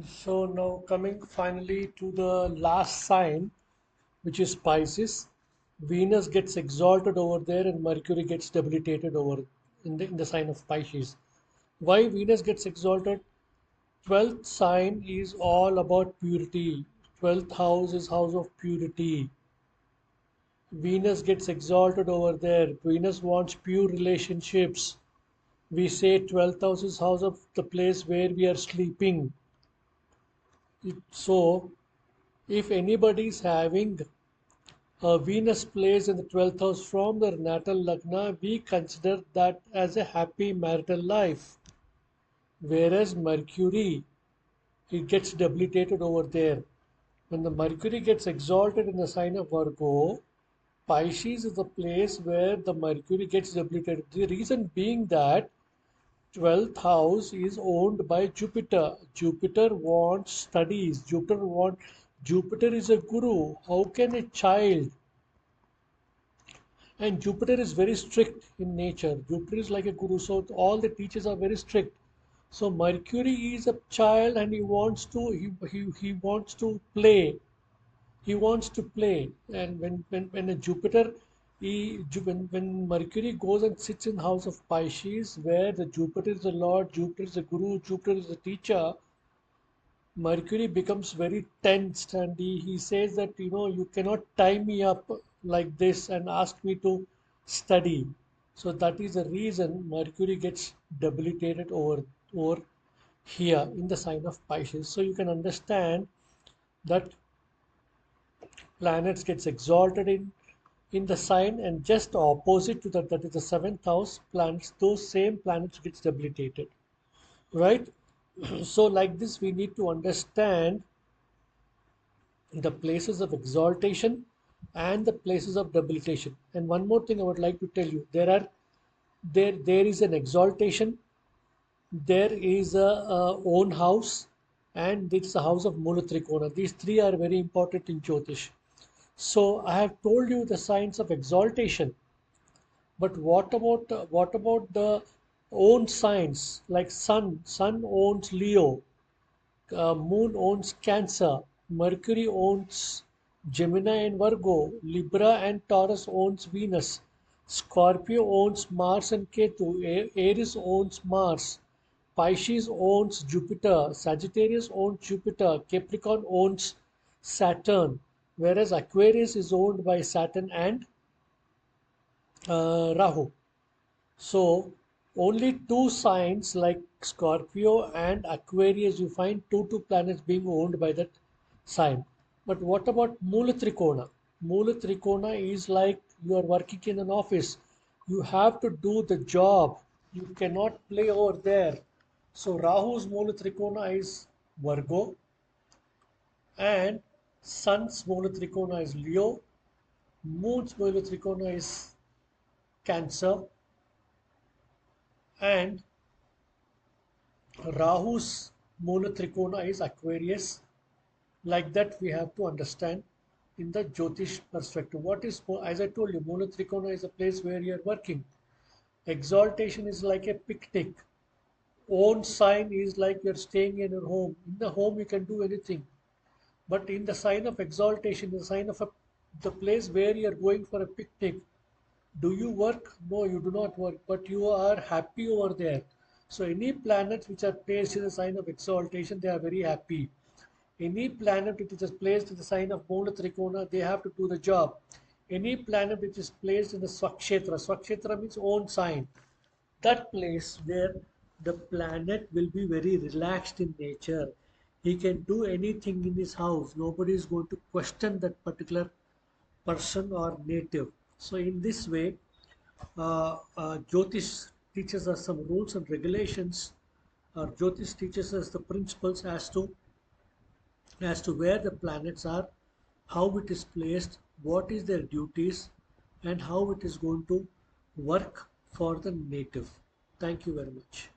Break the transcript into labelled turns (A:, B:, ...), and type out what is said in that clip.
A: So now coming finally to the last sign, which is Pisces. Venus gets exalted over there and Mercury gets debilitated over in the sign of Pisces. Why Venus gets exalted? 12th sign is all about purity. 12th house is house of purity. Venus gets exalted over there. Venus wants pure relationships. We say 12th house is house of the place where we are sleeping. So if anybody is having a Venus place in the 12th house from their natal lagna, we consider that as a happy marital life. Whereas Mercury, it gets debilitated over there. When the Mercury gets exalted in the sign of Virgo, Pisces is the place where the Mercury gets debilitated. The reason being that 12th house is owned by Jupiter. Jupiter wants studies. Jupiter is a guru. How can a child, and Jupiter is very strict in nature. Jupiter is like a guru, so all the teachers are very strict. So Mercury is a child and he wants to play. He wants to play. And when a Jupiter when Mercury goes and sits in house of Pisces, where the Jupiter is the Lord, Jupiter is the Guru, Jupiter is the teacher, Mercury becomes very tensed and he says that you cannot tie me up like this and ask me to study. So that is the reason Mercury gets debilitated over here in the sign of Pisces. So you can understand that planets gets exalted in the sign, and just opposite to that, that is the seventh house planets, those same planets gets debilitated, right? So like this we need to understand the places of exaltation and the places of debilitation. And one more thing I would like to tell you, there is an exaltation, there is a own house, and it's a house of Mulatrikona. These three are very important in Jyotish. So I have told you the signs of exaltation, but what about the own signs like sun? Sun owns Leo, Moon owns Cancer, Mercury owns Gemini and Virgo, Libra and Taurus owns Venus, Scorpio owns Mars and Ketu, Aries owns Mars, Pisces owns Jupiter, Sagittarius owns Jupiter, Capricorn owns Saturn, whereas Aquarius is owned by Saturn and Rahu. So only two signs like Scorpio and Aquarius, you find two planets being owned by that sign. But what about Mula Trikona? Mula Trikona is like you are working in an office. You have to do the job. You cannot play over there. So Rahu's Mula Trikona is Virgo and Sun's Mula Trikona is Leo. Moon's Mula Trikona is Cancer and Rahu's Mula Trikona is Aquarius. Like that, we have to understand in the Jyotish perspective. What is, as I told you, Mula Trikona is a place where you are working. Exaltation is like a picnic. Own sign is like you're staying in your home. In the home, you can do anything. But in the sign of exaltation, the sign of the place where you're going for a picnic, do you work? No, you do not work, but you are happy over there. So any planets which are placed in the sign of exaltation, they are very happy. Any planet which is placed in the sign of Mula Trikona, they have to do the job. Any planet which is placed in the Swakshetra means own sign, that place where the planet will be very relaxed in nature. He can do anything in his house. Nobody is going to question that particular person or native. So in this way, Jyotish teaches us some rules and regulations. Jyotish teaches us the principles as to where the planets are, how it is placed, what is their duties, and how it is going to work for the native. Thank you very much.